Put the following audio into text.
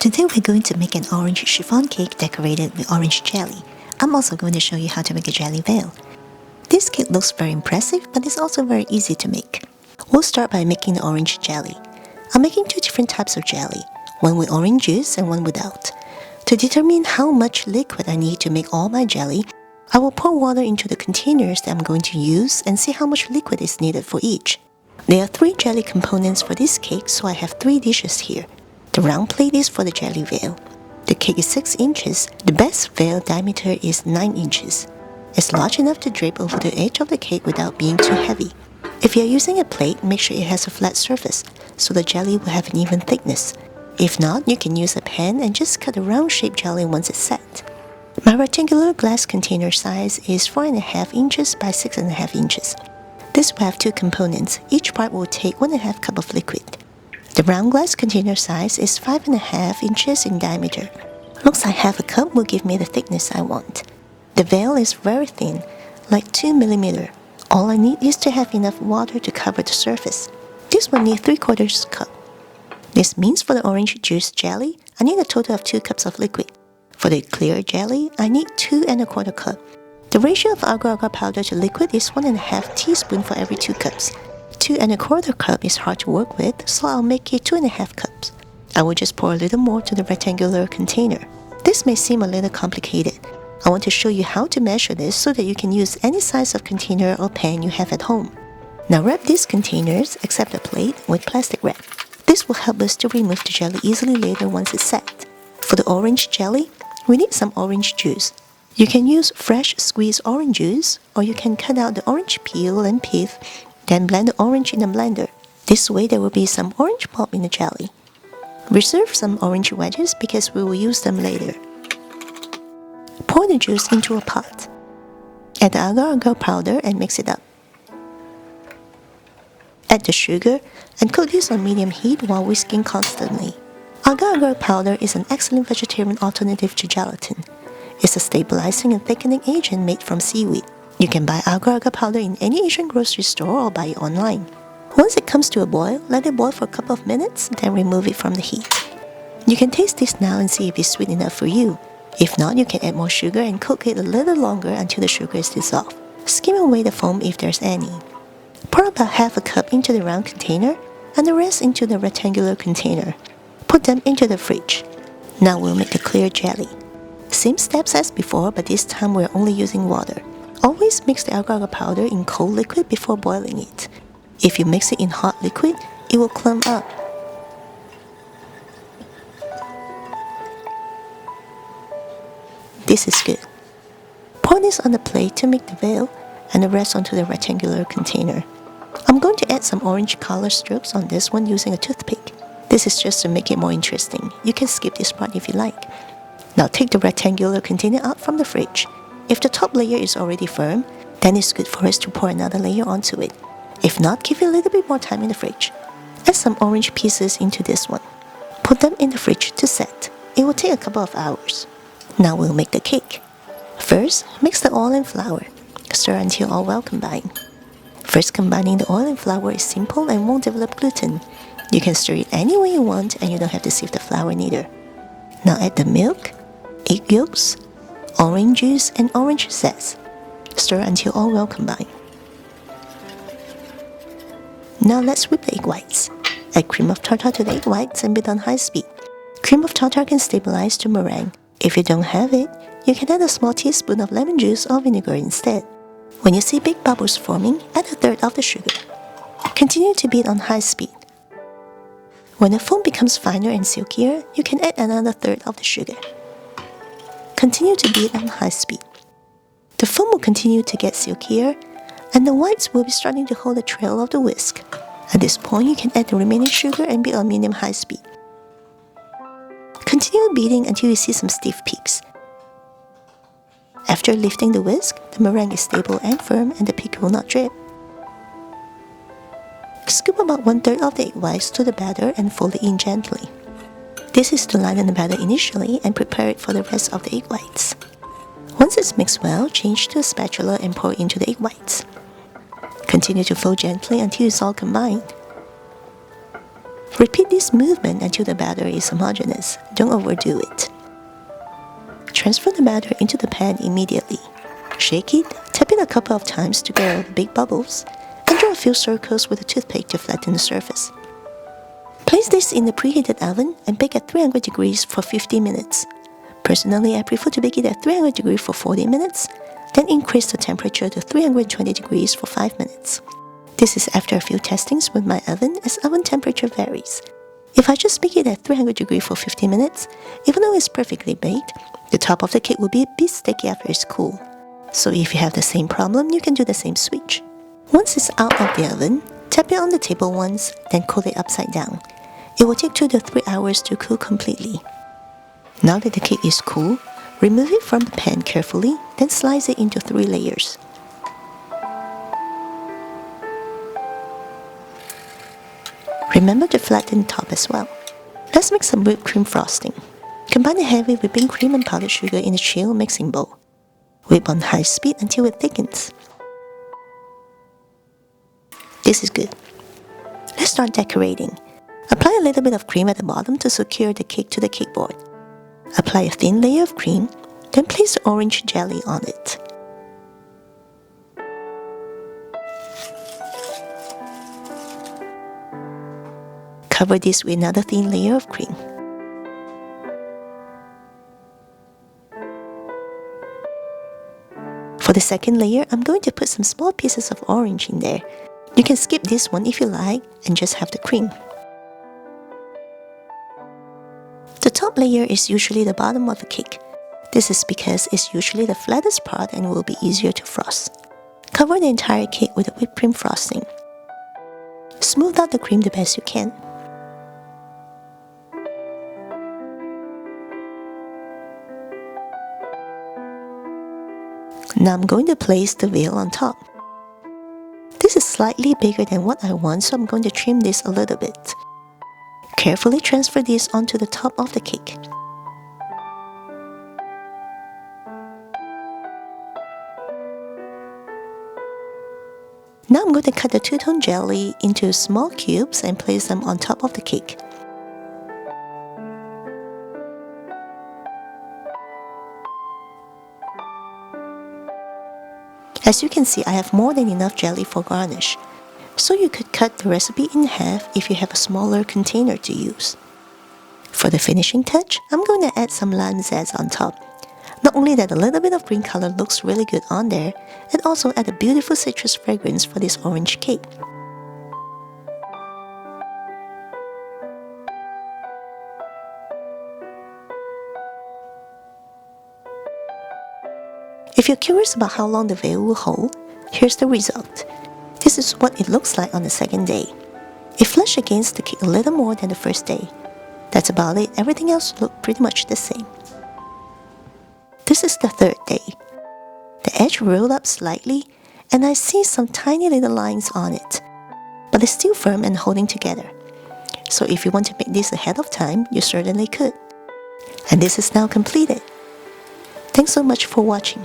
Today we're going to make an orange chiffon cake decorated with orange jelly. I'm also going to show you how to make a jelly veil. This cake looks very impressive, but it's also very easy to make. We'll start by making the orange jelly. I'm making two different types of jelly, one with orange juice and one without. To determine how much liquid I need to make all my jelly, I will pour water into the containers that I'm going to use and see how much liquid is needed for each. There are 3 jelly components for this cake, so I have 3 dishes here. The round plate is for the jelly veil. The cake is 6 inches. The best veil diameter is 9 inches. It's large enough to drape over the edge of the cake without being too heavy. If you're using a plate, make sure it has a flat surface, so the jelly will have an even thickness. If not, you can use a pan and just cut a round-shaped jelly once it's set. My rectangular glass container size is 4.5 inches by 6.5 inches. This will have 2 components. Each part will take 1.5 cup of liquid. The round glass container size is 5.5 inches in diameter. Looks like half a cup will give me the thickness I want. The veil is very thin, like 2 mm. All I need is to have enough water to cover the surface. This will need 3/4 cup. This means for the orange juice jelly, I need a total of 2 cups of liquid. For the clear jelly, I need 2.25 cup. The ratio of agar-agar powder to liquid is 1.5 teaspoon for every 2 cups. 2.25 cup is hard to work with, so I'll make it 2.5 cups. I will just pour a little more to the rectangular container. This may seem a little complicated. I want to show you how to measure this so that you can use any size of container or pan you have at home. Now wrap these containers, except the plate, with plastic wrap. This will help us to remove the jelly easily later once it's set. For the orange jelly, we need some orange juice. You can use fresh squeezed orange juice, or you can cut out the orange peel and pith, then blend the orange in a blender. This way there will be some orange pulp in the jelly. Reserve some orange wedges because we will use them later. Pour the juice into a pot. Add the agar-agar powder and mix it up. Add the sugar and cook this on medium heat while whisking constantly. Agar-agar powder is an excellent vegetarian alternative to gelatin. It's a stabilizing and thickening agent made from seaweed. You can buy agar-agar powder in any Asian grocery store or buy it online. Once it comes to a boil, let it boil for a couple of minutes, then remove it from the heat. You can taste this now and see if it's sweet enough for you. If not, you can add more sugar and cook it a little longer until the sugar is dissolved. Skim away the foam if there's any. Pour about half a cup into the round container and the rest into the rectangular container. Put them into the fridge. Now we'll make the clear jelly. Same steps as before, but this time we're only using water. Always mix the agar-agar powder in cold liquid before boiling it. If you mix it in hot liquid, it will clump up. This is good. Pour this on the plate to make the veil and the rest onto the rectangular container. I'm going to add some orange color strokes on this one using a toothpick. This is just to make it more interesting. You can skip this part if you like. Now take the rectangular container out from the fridge. If the top layer is already firm, then it's good for us to pour another layer onto it. If not, give it a little bit more time in the fridge. Add some orange pieces into this one. Put them in the fridge to set. It will take a couple of hours. Now we'll make the cake. First, mix the oil and flour. Stir until all well combined. First, combining the oil and flour is simple and won't develop gluten. You can stir it any way you want and you don't have to sieve the flour neither. Now add the milk, egg yolks, orange juice and orange zest. Stir until all well combined. Now let's whip the egg whites. Add cream of tartar to the egg whites and beat on high speed. Cream of tartar can stabilize to meringue. If you don't have it, you can add a small teaspoon of lemon juice or vinegar instead. When you see big bubbles forming, add 1/3 of the sugar. Continue to beat on high speed. When the foam becomes finer and silkier, you can add another 1/3 of the sugar. Continue to beat on high speed. The foam will continue to get silkier, and the whites will be starting to hold the trail of the whisk. At this point, you can add the remaining sugar and beat on medium-high speed. Continue beating until you see some stiff peaks. After lifting the whisk, the meringue is stable and firm and the peak will not drip. Scoop about 1/3 of the egg whites to the batter and fold it in gently. This is to lighten the batter initially and prepare it for the rest of the egg whites. Once it's mixed well, change to a spatula and pour into the egg whites. Continue to fold gently until it's all combined. Repeat this movement until the batter is homogeneous. Don't overdo it. Transfer the batter into the pan immediately. Shake it, tap it a couple of times to get out the big bubbles, and draw a few circles with a toothpick to flatten the surface. Place this in the preheated oven and bake at 300 degrees for 50 minutes. Personally, I prefer to bake it at 300 degrees for 40 minutes, then increase the temperature to 320 degrees for 5 minutes. This is after a few testings with my oven, as oven temperature varies. If I just bake it at 300 degrees for 50 minutes, even though it's perfectly baked, the top of the cake will be a bit sticky after it's cool. So if you have the same problem, you can do the same switch. Once it's out of the oven, tap it on the table once, then cool it upside down. It will take 2 to 3 hours to cool completely. Now that the cake is cool, remove it from the pan carefully, then slice it into 3 layers. Remember to flatten the top as well. Let's make some whipped cream frosting. Combine the heavy whipping cream and powdered sugar in a chill mixing bowl. Whip on high speed until it thickens. This is good. Let's start decorating. Apply a little bit of cream at the bottom to secure the cake to the cake board. Apply a thin layer of cream, then place the orange jelly on it. Cover this with another thin layer of cream. For the second layer, I'm going to put some small pieces of orange in there. You can skip this one if you like and just have the cream. The top layer is usually the bottom of the cake. This is because it's usually the flattest part and will be easier to frost. Cover the entire cake with a whipped cream frosting. Smooth out the cream the best you can. Now I'm going to place the veil on top. This is slightly bigger than what I want, so I'm going to trim this a little bit. Carefully transfer this onto the top of the cake. Now I'm going to cut the two-tone jelly into small cubes and place them on top of the cake. As you can see, I have more than enough jelly for garnish, so you could cut the recipe in half if you have a smaller container to use. For the finishing touch, I'm going to add some lime zest on top. Not only that a little bit of green color looks really good on there, it also adds a beautiful citrus fragrance for this orange cake. If you're curious about how long the veil will hold, here's the result. This is what it looks like on the second day. It flushed against the cake a little more than the first day. That's about it. Everything else looked pretty much the same. This is the third day. The edge rolled up slightly, and I see some tiny little lines on it, but it's still firm and holding together. So if you want to make this ahead of time, you certainly could. And this is now completed. Thanks so much for watching.